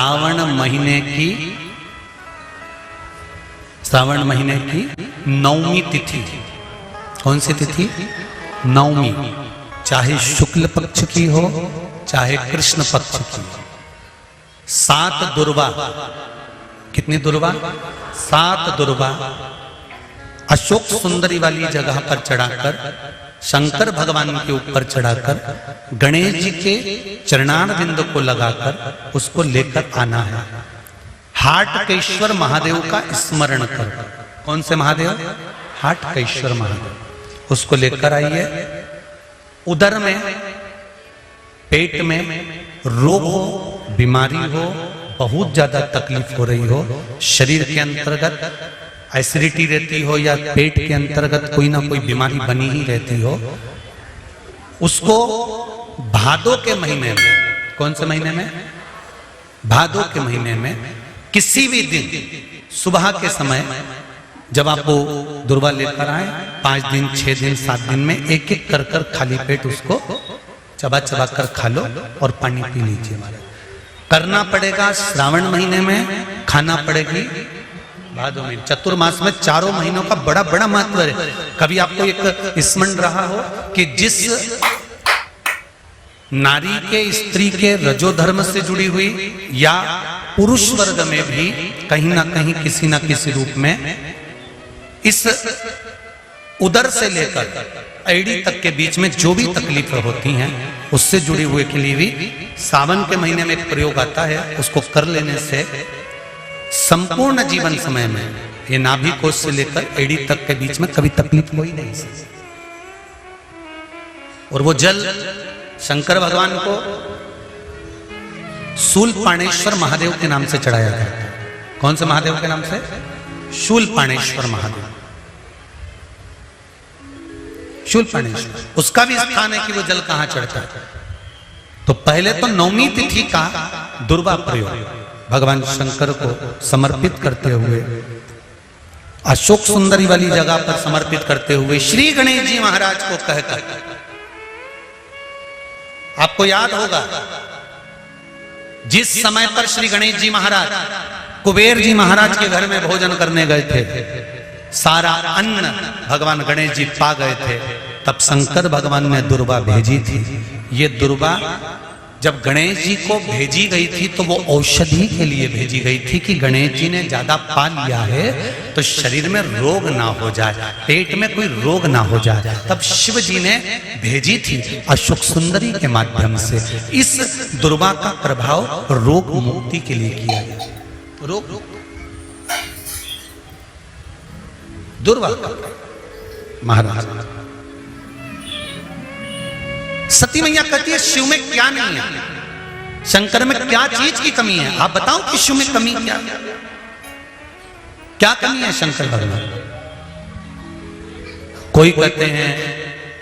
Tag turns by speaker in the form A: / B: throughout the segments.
A: श्रावण महीने की नवमी तिथि। कौन सी तिथि? नवमी। चाहे शुक्ल पक्ष की हो चाहे कृष्ण पक्ष की। 7 दुर्वा। कितनी दुर्वा? 7 दुर्वा अशोक सुंदरी वाली जगह पर चढ़ाकर, शंकर भगवान के ऊपर चढ़ाकर, गणेश जी के चरणारविंद को लगाकर उसको लेकर आना है। हाटकेश्वर महादेव का स्मरण कर। कौन से महादेव? हाटकेश्वर महादेव। उसको लेकर आइए। उदर में, पेट में रोग हो, बीमारी हो, बहुत ज्यादा तकलीफ हो रही हो, शरीर के अंतर्गत एसिडिटी रहती हो या पेट के अंतर्गत कोई ना कोई बीमारी बनी ही रहती हो, उसको भादों के महीने में, कौन से महीने में? भादों के महीने में किसी भी दिन सुबह के समय जब आप वो दुर्वा लेकर आए, 5 दिन, 6 दिन, 7 दिन में एक एक कर कर खाली पेट उसको चबा चबा कर खा लो और पानी पी लीजिए। करना पड़ेगा श्रावण महीने में, खाना पड़ेगी भादों में। चतुर्मास में चारों महीनों का बड़ा बड़ा महत्व है। कभी आपको एक स्मरण रहा हो कि जिस नारी के, स्त्री के रजोधर्म से जुड़ी हुई या पुरुष वर्ग में भी कहीं ना कहीं किसी ना किसी रूप में इस उदर से लेकर एड़ी तक के बीच में जो भी तकलीफें होती हैं उससे जुड़ी हुए के लिए भी सावन के महीने में एक प्रयोग आता है। उसको कर लेने से संपूर्ण जीवन समय में ये नाभि कोश से लेकर एड़ी तक के बीच में कभी तकलीफ हो ही नहीं सकती। और वो जल शंकर भगवान को शूलपाणेश्वर महादेव के नाम से चढ़ाया गया था। कौन से महादेव के नाम से? शूलपाणेश्वर महादेव। शूलपाणेश्वर, उसका भी स्थान है कि वो जल कहां चढ़ता है। तो पहले तो नवमी तिथि का दुर्वा प्रयोग भगवान शंकर को समर्पित करते हुए, अशोक सुंदरी वाली जगह पर समर्पित करते हुए श्री गणेश जी महाराज को कहकर, आपको याद होगा जिस समय पर श्री गणेश जी महाराज कुबेर जी महाराज के घर में भोजन करने गए थे, सारा अन्न भगवान गणेश जी पा गए थे, तब शंकर भगवान ने दुर्वा भेजी थी। ये दुर्वा जब गणेश जी को भेजी गई थी तो वो औषधि के लिए भेजी गई थी कि गणेश जी ने ज्यादा पा लिया है तो शरीर में रोग ना हो जाए, पेट में कोई रोग ना हो जाए। तब शिव जी ने भेजी थी अशोक सुंदरी के माध्यम से। इस दुर्वा का प्रभाव रोग मुक्ति के लिए किया गया। रोग दुर्वा महाराज। सती मैया कहती है शिव में क्या नहीं है, शंकर में क्या चीज की कमी है? आप बताओ कि शिव में कमी क्या कमी है शंकर भगवान? कोई कहते हैं,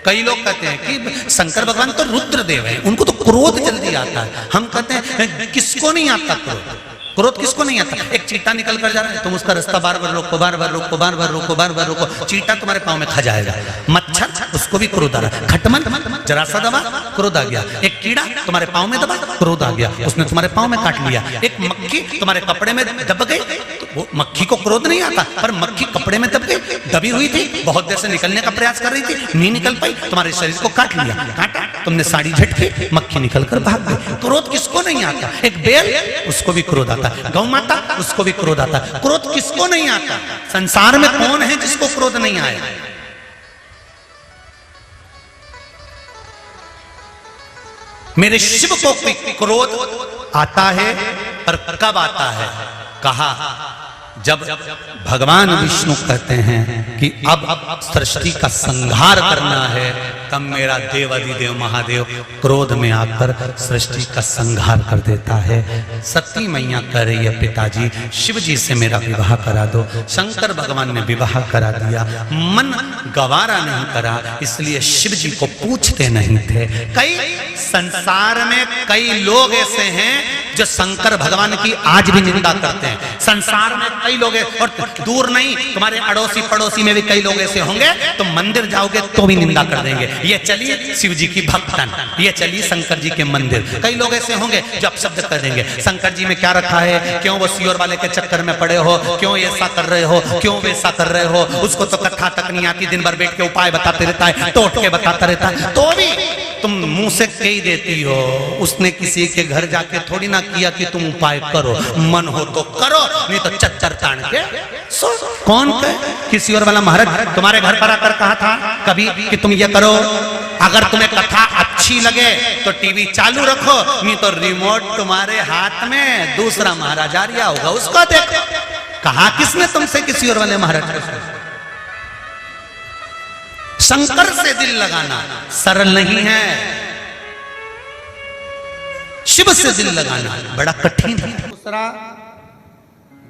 A: कई लोग कहते हैं कि शंकर भगवान तो रुद्रदेव है, उनको तो क्रोध जल्दी आता है। हम कहते हैं किसको नहीं आता क्रोध? क्रोध किसको नहीं आता? एक चींटा निकल कर जा रहा है, तुम उसका रास्ता बार बार रोको, बार बार रोको, बार बार रोको, बार बार रोको, चींटा तुम्हारे पांव में खा जाएगा। मच्छर, उसको भी क्रोध आ रहा है। खटमल, जरा सा दबा, क्रोध आ गया। एक कीड़ा तुम्हारे पांव में दबा, क्रोध आ गया, उसने तुम्हारे पांव में काट लिया। एक मक्खी तुम्हारे कपड़े में दब गई, तो वो मक्खी को क्रोध नहीं आता, पर मक्खी कपड़े में दब गई, दबी हुई थी, बहुत देर से निकलने का प्रयास कर रही थी, नहीं निकल पाई, तुम्हारे शरीर को काट लिया, काटा, तुमने साड़ी झटकी, मक्खी निकल कर भाग गई। क्रोध किसको नहीं आता? एक बैल, उसको भी क्रोध आता है। गौ माता, उसको भी क्रोध आता है। क्रोध किसको नहीं आता? संसार में कौन है जिसको क्रोध नहीं आया? मेरे शिव को क्रोध आता है, पर कब आता है? कहा जब भगवान विष्णु कहते हैं कि अब सृष्टि का संहार करना है, तब मेरा देवाधिदेव महादेव क्रोध में आकर सृष्टि का संहार कर देता है। सती मैया कह रही है पिताजी शिव जी से मेरा विवाह करा दो। शंकर भगवान ने विवाह करा दिया, मन गवारा नहीं करा, इसलिए शिव जी को पूछते नहीं थे। कई संसार में कई लोग ऐसे हैं जो शंकर भगवान की आज भी निंदा करते हैं। संसार में कई लोग हैं, और दूर नहीं, तुम्हारे अड़ोसी पड़ोसी में भी कई लोग ऐसे होंगे, तो मंदिर जाओगे तो भी निंदा कर देंगे। ये चलिए शिव जी की भक्तन, ये चलिए शंकर जी के मंदिर। कई लोग ऐसे होंगे जो अपशब्द कर देंगे, शंकर जी में क्या रखा है, क्यों वो सियोर वाले के चक्कर में पड़े हो, क्यों ऐसा कर रहे हो, क्यों वैसा कर रहे हो, उसको तो कथा तक नहीं आती, दिन भर बैठ के उपाय बताते रहता है, तोड़ के बताता रहता है, तो भी तुम मुंह से कह देती हो। उसने किसी के घर जाके थोड़ी ना किया कि तुम उपाय करो, मन हो तो करो, नहीं तो चच्चर तान के सो। कौन कहे? किसी और वाला महाराज तुम्हारे घर पर आकर कहा था कभी कि तुम ये करो, अगर तुम्हें कथा अच्छी लगे तो टीवी चालू रखो, नहीं तो रिमोट तुम्हारे हाथ में, दूसरा महाराज आ रहा होगा उसको देखो। कहा किसने तुमसे किसी और वाले महाराज को? शंकर से दिल लगाना सरल नहीं है, शिव से दिल लगाना बड़ा कठिन है। दूसरा,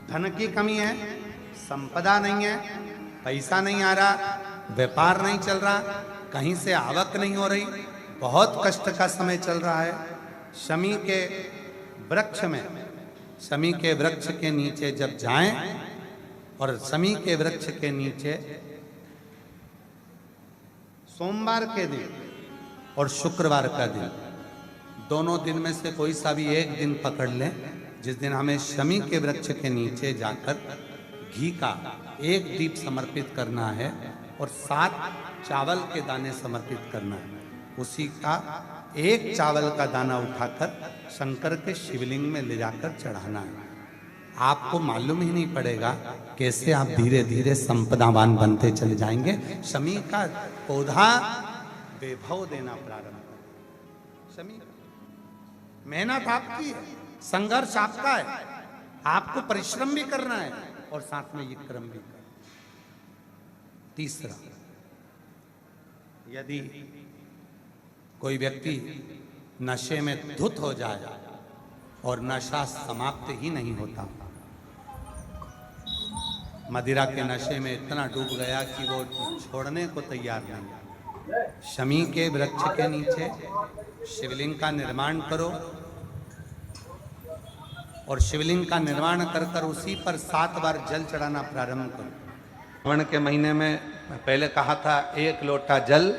A: धन की कमी है, संपदा नहीं है, पैसा नहीं आ रहा, व्यापार नहीं चल रहा, कहीं से आवक नहीं हो रही, बहुत कष्ट का समय चल रहा है। शमी के वृक्ष में, शमी के वृक्ष के नीचे जब जाएं, और शमी के वृक्ष के नीचे सोमवार के दिन और शुक्रवार का दिन, दोनों दिन में से कोई सा भी एक दिन पकड़ लें, जिस दिन हमें शमी के वृक्ष के नीचे जाकर घी का एक दीप समर्पित करना है और 7 चावल के दाने समर्पित करना है। उसी का एक चावल का दाना उठाकर शंकर के शिवलिंग में ले जाकर चढ़ाना है। आपको मालूम ही नहीं पड़ेगा कैसे आप धीरे धीरे संपदावान बनते चले जाएंगे। शमी का पौधा वैभव देना प्रारंभ कर। शमी मेहनत आपकी है, संघर्ष आपका है, आपको परिश्रम भी करना है और साथ में ये कर्म भी करना। तीसरा, यदि कोई व्यक्ति नशे में धुत हो जाए और नशा समाप्त ही नहीं होता, मदिरा के नशे में इतना डूब गया कि वो छोड़ने को तैयार नहीं, शमी के वृक्ष के नीचे शिवलिंग का निर्माण करो और शिवलिंग का निर्माण कर कर उसी पर 7 बार जल चढ़ाना प्रारंभ करो। श्रावण के महीने में पहले कहा था 1 लोटा जल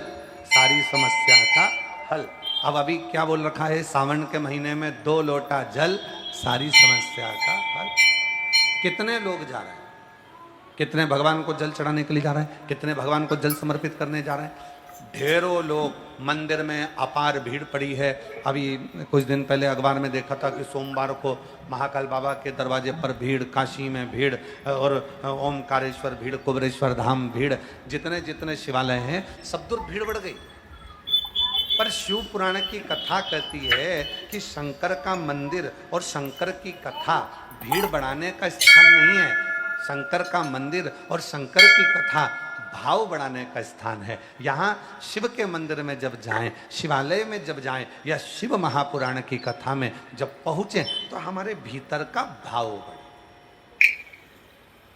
A: सारी समस्या का हल। अब अभी क्या बोल रखा है, सावन के महीने में 2 लोटा जल सारी समस्या का हल। कितने लोग जा रहे हैं, कितने भगवान को जल चढ़ाने के लिए जा रहे हैं, कितने भगवान को जल समर्पित करने जा रहे हैं। ढेरों लोग, मंदिर में अपार भीड़ पड़ी है। अभी कुछ दिन पहले अखबार में देखा था कि सोमवार को महाकाल बाबा के दरवाजे पर भीड़, काशी में भीड़, और ओमकारेश्वर भीड़, कुबेरेश्वर धाम भीड़, जितने जितने शिवालय हैं सब दूर भीड़ बढ़ गई। पर शिव पुराण की कथा कहती है कि शंकर का मंदिर और शंकर की कथा भीड़ बढ़ाने का स्थान नहीं है। शंकर का मंदिर और शंकर की कथा भाव बढ़ाने का स्थान है। यहाँ शिव के मंदिर में जब जाएं, शिवालय में जब जाएं, या शिव महापुराण की कथा में जब पहुंचे, तो हमारे भीतर का भाव बढ़े,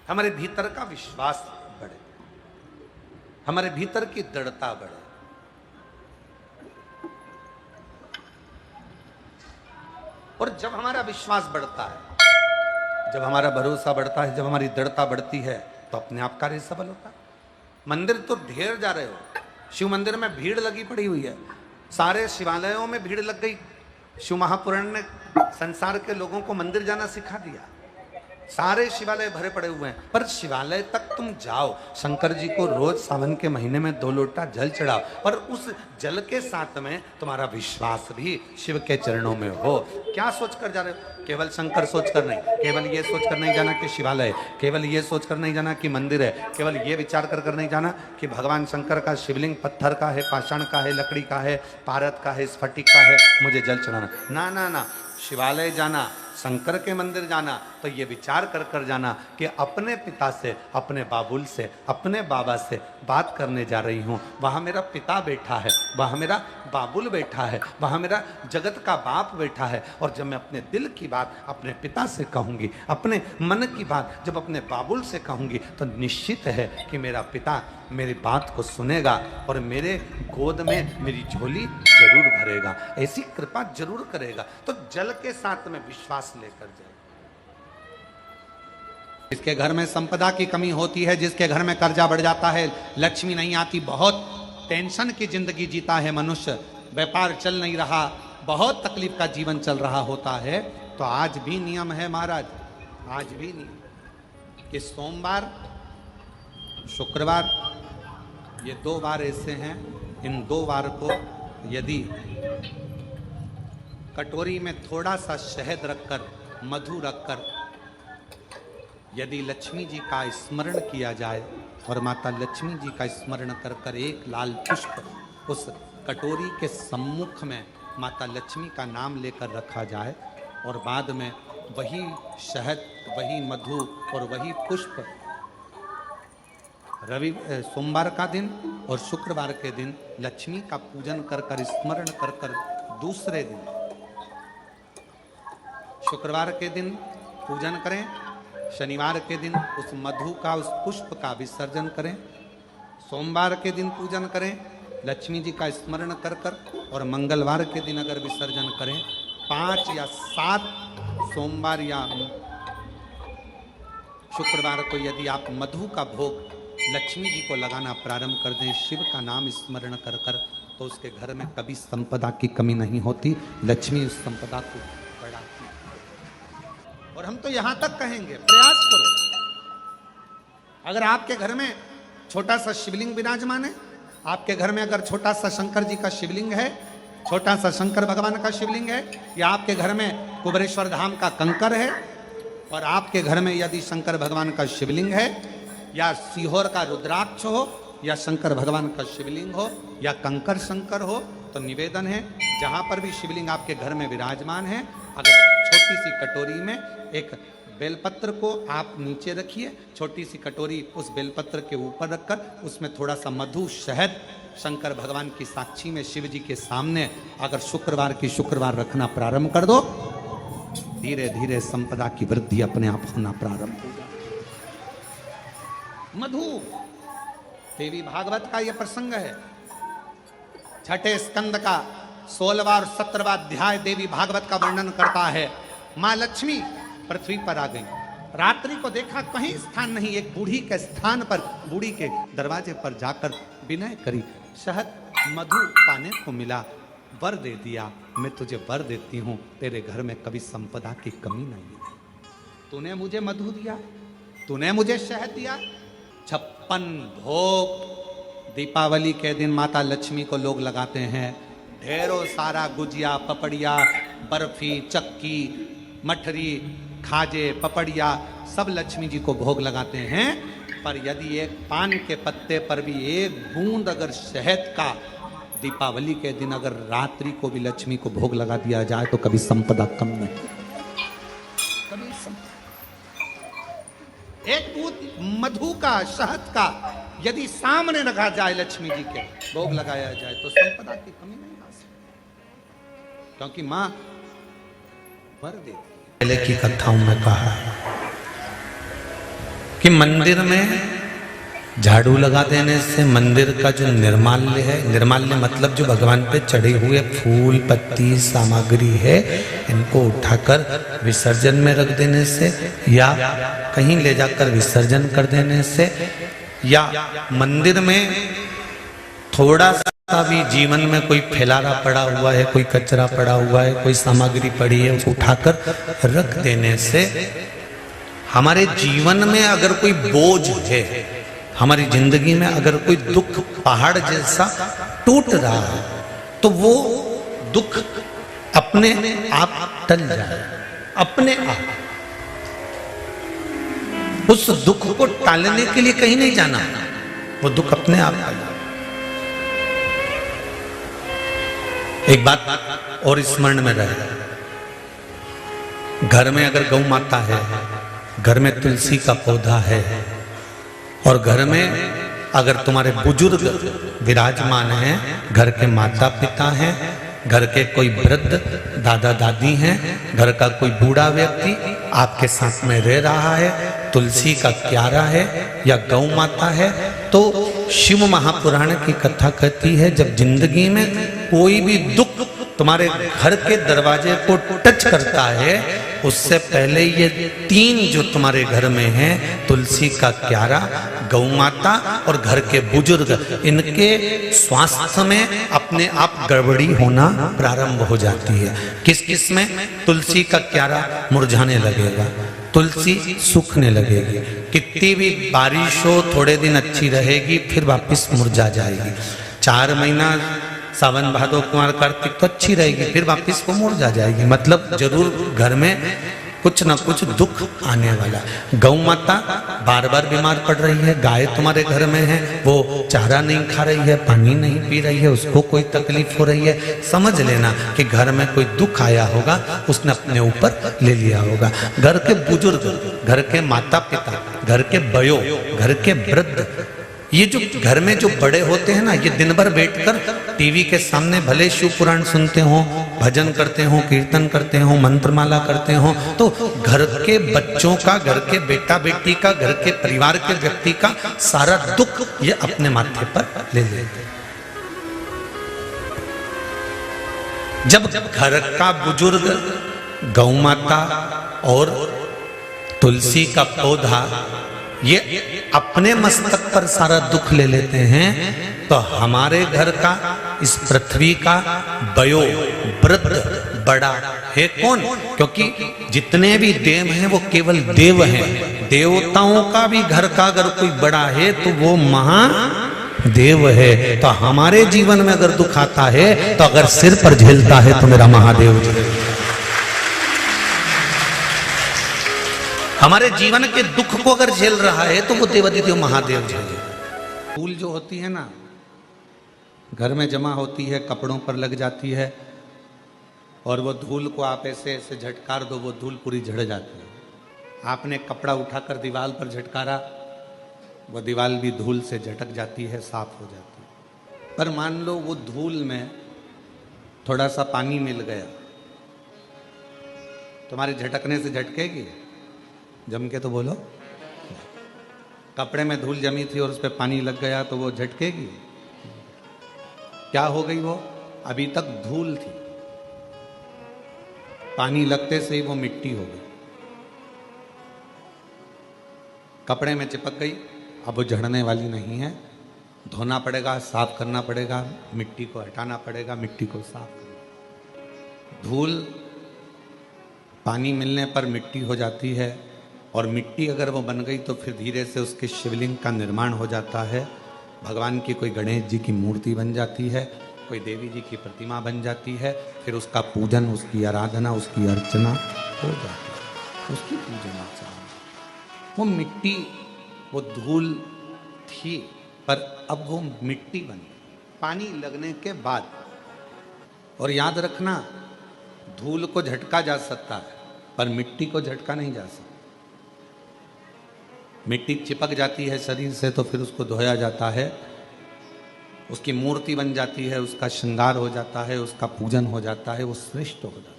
A: हमारे भीतर का विश्वास बढ़े, हमारे भीतर की दृढ़ता बढ़े। और जब हमारा विश्वास बढ़ता है, जब हमारा भरोसा बढ़ता है, जब हमारी दृढ़ता बढ़ती है, तो अपने आप कार्य सफल होता है। मंदिर तो ढेर जा रहे हो, शिव मंदिर में भीड़ लगी पड़ी हुई है, सारे शिवालयों में भीड़ लग गई। शिव महापुराण ने संसार के लोगों को मंदिर जाना सिखा दिया, सारे शिवालय भरे पड़े हुए हैं। पर शिवालय तक तुम जाओ, शंकर जी को रोज सावन के महीने में 2 लोटा जल चढ़ाओ, और उस जल के साथ में तुम्हारा विश्वास भी शिव के चरणों में हो। क्या सोच कर जा रहे हो? केवल शंकर सोच कर नहीं, केवल ये सोच कर नहीं जाना कि शिवालय, केवल ये सोच कर नहीं जाना कि मंदिर है, केवल ये विचार कर कर नहीं जाना कि भगवान शंकर का शिवलिंग पत्थर का है, पाषाण का है, लकड़ी का है, पारद का है, स्फटिक का है, मुझे जल चढ़ाना। ना ना ना, शिवालय जाना शंकर के मंदिर जाना तो ये विचार कर कर जाना कि अपने पिता से, अपने बाबुल से, अपने बाबा से बात करने जा रही हूँ। वहाँ मेरा पिता बैठा है, वहाँ मेरा बाबुल बैठा है, वहाँ मेरा जगत का बाप बैठा है। और जब मैं अपने दिल की बात अपने पिता से कहूँगी, अपने मन की बात जब अपने बाबुल से कहूँगी, तो निश्चित है कि मेरा पिता मेरी बात को सुनेगा और मेरे गोद में मेरी झोली जरूर भरेगा, ऐसी कृपा जरूर करेगा। तो जल के साथ में विश्वास लेकर जाए। जिसके घर में संपदा की कमी होती है, जिसके घर में कर्जा बढ़ जाता है, लक्ष्मी नहीं आती, बहुत टेंशन की जिंदगी जीता है मनुष्य, व्यापार चल नहीं रहा, बहुत तकलीफ का जीवन चल रहा होता है, तो आज भी नियम है महाराज, आज भी नियम कि सोमवार, शुक्रवार, ये 2 बार ऐसे हैं, इन 2 बार को यदि कटोरी में थोड़ा सा शहद रखकर, मधु रखकर यदि लक्ष्मी जी का स्मरण किया जाए और माता लक्ष्मी जी का स्मरण कर कर एक लाल पुष्प उस कटोरी के सम्मुख में माता लक्ष्मी का नाम लेकर रखा जाए और बाद में वही शहद, वही मधु और वही पुष्प सोमवार का दिन और शुक्रवार के दिन लक्ष्मी का पूजन कर कर, स्मरण कर कर, दूसरे दिन शुक्रवार के दिन पूजन करें, शनिवार के दिन उस मधु का, उस पुष्प का विसर्जन करें, सोमवार के दिन पूजन करें लक्ष्मी जी का स्मरण कर कर, और मंगलवार के दिन अगर विसर्जन करें, 5 या 7 सोमवार या शुक्रवार को यदि आप मधु का भोग लक्ष्मी जी को लगाना प्रारंभ कर दें, शिव का नाम स्मरण कर कर, तो उसके घर में कभी संपदा की कमी नहीं होती, लक्ष्मी उस संपदा को बढ़ाती। और हम तो यहां तक कहेंगे, प्रयास करो, अगर आपके घर में छोटा सा शिवलिंग विराजमान है, आपके घर में अगर छोटा सा शंकर जी का शिवलिंग है, छोटा सा शंकर भगवान का शिवलिंग है, या आपके घर में कुबेरेश्वर धाम का कंकर है, और आपके घर में यदि शंकर भगवान का शिवलिंग है, या सीहोर का रुद्राक्ष हो, या शंकर भगवान का शिवलिंग हो, या कंकर शंकर हो, तो निवेदन है जहां पर भी शिवलिंग आपके घर में विराजमान है, अगर छोटी सी कटोरी में एक बेलपत्र को आप नीचे रखिए, छोटी सी कटोरी उस बेलपत्र के ऊपर रखकर उसमें थोड़ा सा मधु, शहद, शंकर भगवान की साक्षी में शिव जी के सामने अगर शुक्रवार की शुक्रवार रखना प्रारंभ कर दो, धीरे धीरे संपदा की वृद्धि अपने आप होना प्रारंभ हो जाए। मधु, देवी भागवत का यह प्रसंग है, 6ठे स्कंद का 16वां और 17वां अध्याय देवी भागवत का वर्णन करता है। मां लक्ष्मी पृथ्वी पर आ गई, रात्रि को देखा कहीं स्थान नहीं, एक बूढ़ी के स्थान पर, बूढ़ी के दरवाजे पर जाकर विनय करी, शहद मधु पाने को मिला, वर दे दिया, मैं तुझे वर देती हूं, तेरे घर में कभी संपदा की कमी नहीं है। तूने मुझे मधु दिया, तूने मुझे शहद दिया, 56 भोग दीपावली के दिन माता लक्ष्मी को लोग लगाते हैं, ढेरों सारा गुजिया, पपड़िया, बर्फी, चक्की, मठरी, खाजे, पपड़िया सब लक्ष्मी जी को भोग लगाते हैं। पर यदि एक पान के पत्ते पर भी एक बूंद अगर शहद का दीपावली के दिन अगर रात्रि को भी लक्ष्मी को भोग लगा दिया जाए तो कभी संपदा कम नहीं, कभी संपदा। एक बूंद मधु का, शहद का यदि सामने रखा जाए, लक्ष्मी जी के भोग लगाया जाए, तो संपदा की कमी नहीं आ सकती, क्योंकि मां वर देती।
B: पहले की कथाओं में कहा कि मंदिर में झाड़ू लगा देने से मंदिर का जो निर्माल्य है, निर्माल्य मतलब जो भगवान पे चढ़े हुए फूल, पत्ती, सामग्री है, इनको उठाकर विसर्जन में रख देने से, या कहीं ले जाकर विसर्जन कर देने से, या मंदिर में थोड़ा सा भी जीवन में कोई फैलारा पड़ा हुआ है, कोई कचरा पड़ा हुआ है, कोई सामग्री पड़ी है, उसको उठाकर रख देने से हमारे जीवन में अगर कोई बोझ है, हमारी जिंदगी में अगर कोई दुख पहाड़ जैसा टूट रहा है, तो वो दुख अपने आप टल जाए, अपने आप। उस दुख को टालने के लिए कहीं नहीं जाना, वो दुख अपने आप टल जाए। एक बात और स्मरण में रहे, घर में अगर गौ माता है, घर में तुलसी का पौधा है, और घर में अगर तुम्हारे बुजुर्ग विराजमान हैं, घर के माता पिता हैं, घर के कोई वृद्ध दादा दादी हैं, घर का कोई बूढ़ा व्यक्ति आपके साथ में रह रहा है, तुलसी का क्यारा है या गौ माता है, तो शिव महापुराण की कथा कहती है जब जिंदगी में कोई भी दुख तुम्हारे घर के दरवाजे को टच करता है, उससे पहले ये तीन जो तुम्हारे घर में हैं, तुलसी का क्यारा, गौ माता और घर के बुजुर्ग, इनके स्वास्थ्य में अपने आप गड़बड़ी होना प्रारंभ हो जाती है। किस किस में? तुलसी का क्यारा मुरझाने लगेगा, तुलसी सूखने लगेगी, कितनी भी बारिश हो थोड़े दिन अच्छी रहेगी, फिर वापस मुरझा जाएगी। 4 महीना सावन भादो कुमार कार्तिक तो अच्छी रहेगी, फिर वापस वो मुरझा जाएगी। मतलब जरूर घर में कुछ ना कुछ दुख आने वाला। गौ माता बार बार बीमार पड़ रही है, गाय तुम्हारे घर में है, वो चारा नहीं खा रही है, पानी नहीं पी रही है, उसको कोई तकलीफ हो रही है, समझ लेना कि घर में कोई दुख आया होगा, उसने अपने ऊपर ले लिया होगा। घर के बुजुर्ग, घर के माता पिता, घर के बयो, घर के वृद्ध, ये जो घर में जो बड़े होते हैं ना, ये दिन भर बैठकर टीवी के सामने भले शिव पुराण सुनते हो, भजन करते हो, कीर्तन करते हो, मंत्रमाला करते हो, तो घर के बच्चों का, घर के बेटा बेटी का, घर के परिवार के व्यक्ति का सारा दुख ये अपने माथे पर ले लेते हैं। जब घर का बुजुर्ग गौ माता और तुलसी का पौधा ये अपने मस्तक पर सारा दुख ले लेते हैं, तो हमारे घर का, इस पृथ्वी का बयो वृद्ध बड़ा है कौन? क्योंकि जितने भी देव हैं वो केवल देव हैं। देवताओं का भी घर का अगर कोई बड़ा है तो वो महादेव है। तो हमारे जीवन में अगर दुख आता है, तो अगर सिर पर झेलता है तो मेरा महादेव जी। हमारे जीवन के दुख को अगर झेल रहा है तो वो देवाधिदेव महादेव झेले। धूल जो होती है ना, घर में जमा होती है, कपड़ों पर लग जाती है, और वो धूल को आप ऐसे ऐसे झटकार दो, वो धूल पूरी झड़ जाती है। आपने कपड़ा उठाकर दीवार पर झटकारा, वो दीवार भी धूल से झटक जाती है, साफ हो जाती है। पर मान लो वो धूल में थोड़ा सा पानी मिल गया, तुम्हारे झटकने से झटकेगी? जम के तो बोलो। कपड़े में धूल जमी थी और उस पर पानी लग गया तो वो झटकेगी? क्या हो गई? वो अभी तक धूल थी, पानी लगते से ही वो मिट्टी हो गई, कपड़े में चिपक गई, अब वो झड़ने वाली नहीं है। धोना पड़ेगा, साफ करना पड़ेगा, मिट्टी को हटाना पड़ेगा, मिट्टी को साफ करना। धूल पानी मिलने पर मिट्टी हो जाती है, और मिट्टी अगर वो बन गई तो फिर धीरे से उसके शिवलिंग का निर्माण हो जाता है। भगवान की कोई गणेश जी की मूर्ति बन जाती है, कोई देवी जी की प्रतिमा बन जाती है, फिर उसका पूजन, उसकी आराधना, उसकी अर्चना हो जाती है, उसकी पूजन अर्चना। वो मिट्टी, वो धूल थी, पर अब वो मिट्टी बनी पानी लगने के बाद। और याद रखना, धूल को झटका जा सकता है पर मिट्टी को झटका नहीं जा सकता। मिट्टी चिपक जाती है शरीर से तो फिर उसको धोया जाता है, उसकी मूर्ति बन जाती है, उसका श्रृंगार हो जाता है, उसका पूजन हो जाता है, वो श्रेष्ठ हो जाता है।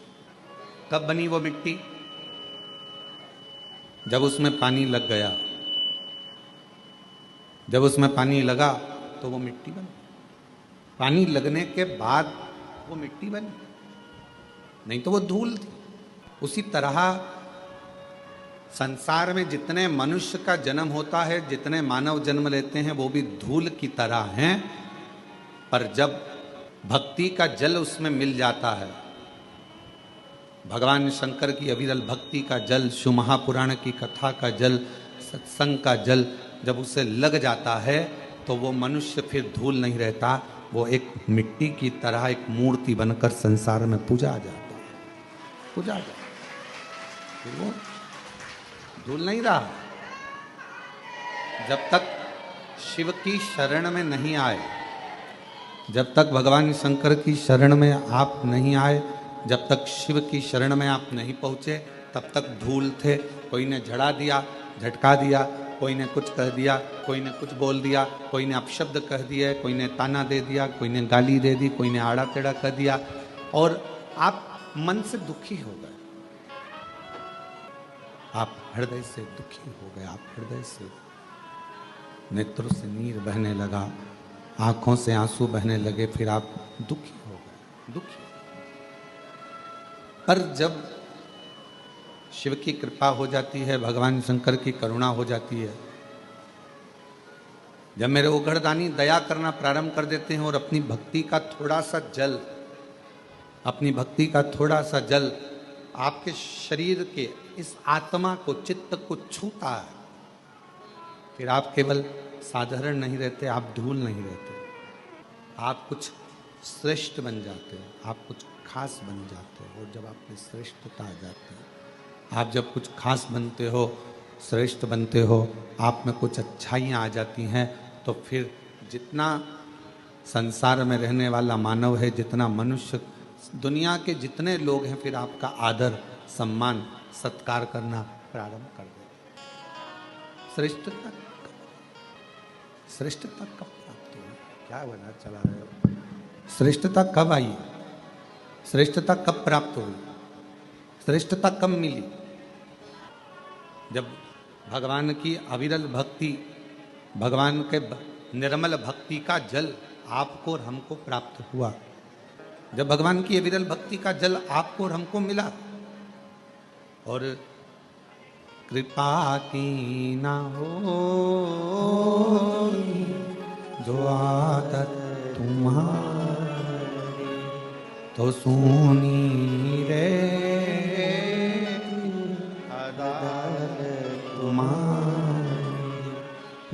B: कब बनी वो मिट्टी? जब उसमें पानी लग गया। जब उसमें पानी लगा तो वो मिट्टी बनी। पानी लगने के बाद वो मिट्टी बनी, नहीं तो वो धूल थी। उसी तरह संसार में जितने मनुष्य का जन्म होता है, जितने मानव जन्म लेते हैं, वो भी धूल की तरह हैं। पर जब भक्ति का जल उसमें मिल जाता है, भगवान शंकर की अविरल भक्ति का जल, शिव महापुराण की कथा का जल, सत्संग का जल जब उसे लग जाता है, तो वो मनुष्य फिर धूल नहीं रहता, वो एक मिट्टी की तरह एक मूर्ति बनकर संसार में पूजा जाता है, पूजा जाता है। फिर वो धूल नहीं रहा। जब तक शिव की शरण में नहीं आए, जब तक भगवान शंकर की शरण में आप नहीं आए, जब तक शिव की शरण में आप नहीं पहुँचे, तब तक धूल थे, कोई ने झड़ा दिया, झटका दिया, कोई ने कुछ कह दिया, कोई ने कुछ बोल दिया, कोई ने अपशब्द कह दिए, कोई ने ताना दे दिया, कोई ने गाली दे दी, कोई ने आड़ा टेढ़ा कह दिया, और आप मन से दुखी हो गए, आप हृदय से दुखी हो गए, आप हृदय से नेत्रों से नीर बहने लगा, आंखों से आंसू बहने लगे, फिर आप दुखी हो गए, दुखी। पर जब शिव की कृपा हो जाती है, भगवान शंकर की करुणा हो जाती है, जब मेरे उघड़दानी दया करना प्रारंभ कर देते हैं और अपनी भक्ति का थोड़ा सा जल, अपनी भक्ति का थोड़ा सा जल आपके शरीर के इस आत्मा को, चित्त को छूता है, फिर आप केवल साधारण नहीं रहते, आप धूल नहीं रहते, आप कुछ श्रेष्ठ बन जाते हैं, आप कुछ खास बन जाते हो। और जब आप में श्रेष्ठता आ जाती है, आप जब कुछ खास बनते हो, श्रेष्ठ बनते हो, आप में कुछ अच्छाइयाँ आ जाती हैं, तो फिर जितना संसार में रहने वाला मानव है, जितना मनुष्य, दुनिया के जितने लोग हैं, फिर आपका आदर, सम्मान, सत्कार करना प्रारंभ कर देते। श्रेष्ठता कब प्राप्त हुई? क्या बना चला रहे हो? श्रेष्ठता कब आई? श्रेष्ठता कब प्राप्त हुई? श्रेष्ठता कब मिली? जब भगवान की अविरल भक्ति, भगवान के निर्मल भक्ति का जल आपको और हमको प्राप्त हुआ, जब भगवान की अविरल भक्ति का जल आपको और हमको मिला, और कृपा की ना हो जो आदत तुम्हारी, तो सुनी रे अदालत तुम्हारी,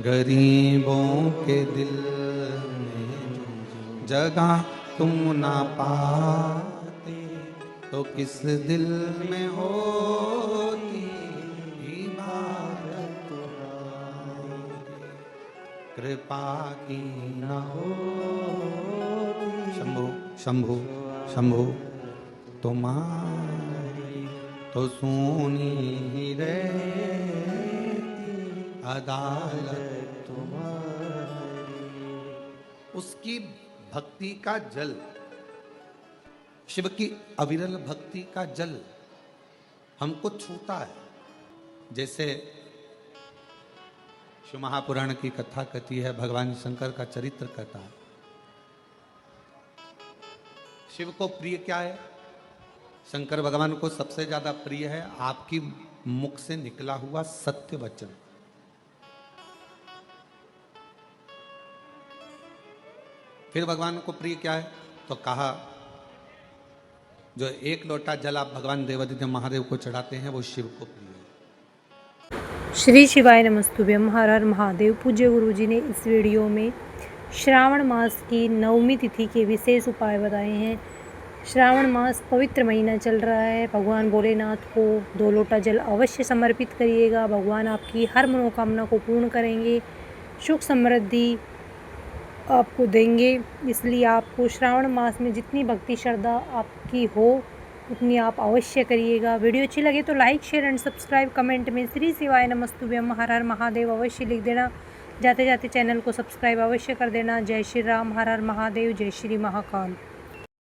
B: गरीबों के दिल में जगह तुम ना पाते, तो किस दिल में होती इबादत तुम्हारी, कृपा की ना हो शंभु शंभु शंभु तुम्हारी, तो सुनी रे अदालत तुम्हारी। उसकी भक्ति का जल, शिव की अविरल भक्ति का जल हमको छूता है। जैसे शिव महापुराण की कथा कहती है, भगवान शंकर का चरित्र कहता है। शिव को प्रिय क्या है? शंकर भगवान को सबसे ज्यादा प्रिय है आपकी मुख से निकला हुआ सत्य वचन। फिर भगवान को प्रिय क्या है? तो कहा, जो एक लोटा जल आप भगवान देवादिदेव महादेव को चढ़ाते हैं, वो शिव को प्रिय है।
C: श्री शिवाय नमस्तुभ्यम। हर हर महादेव। पूज्य गुरु जी ने इस वीडियो में श्रावण मास की नवमी तिथि के विशेष उपाय बताए हैं। श्रावण मास पवित्र महीना चल रहा है। भगवान भोलेनाथ को 2 लोटा जल अवश्य समर्पित करिएगा। भगवान आपकी हर मनोकामना को पूर्ण करेंगे, सुख समृद्धि आपको देंगे। इसलिए आपको श्रावण मास में जितनी भक्ति श्रद्धा आपकी हो उतनी आप अवश्य करिएगा। वीडियो अच्छी लगे तो like share and subscribe, comment में श्री शिवाय नमस्तुभ्यम हर हर महादेव अवश्य लिख देना। जाते जाते चैनल को सब्सक्राइब अवश्य कर देना। जय श्री राम, हर हर महादेव, जय श्री महाकाल।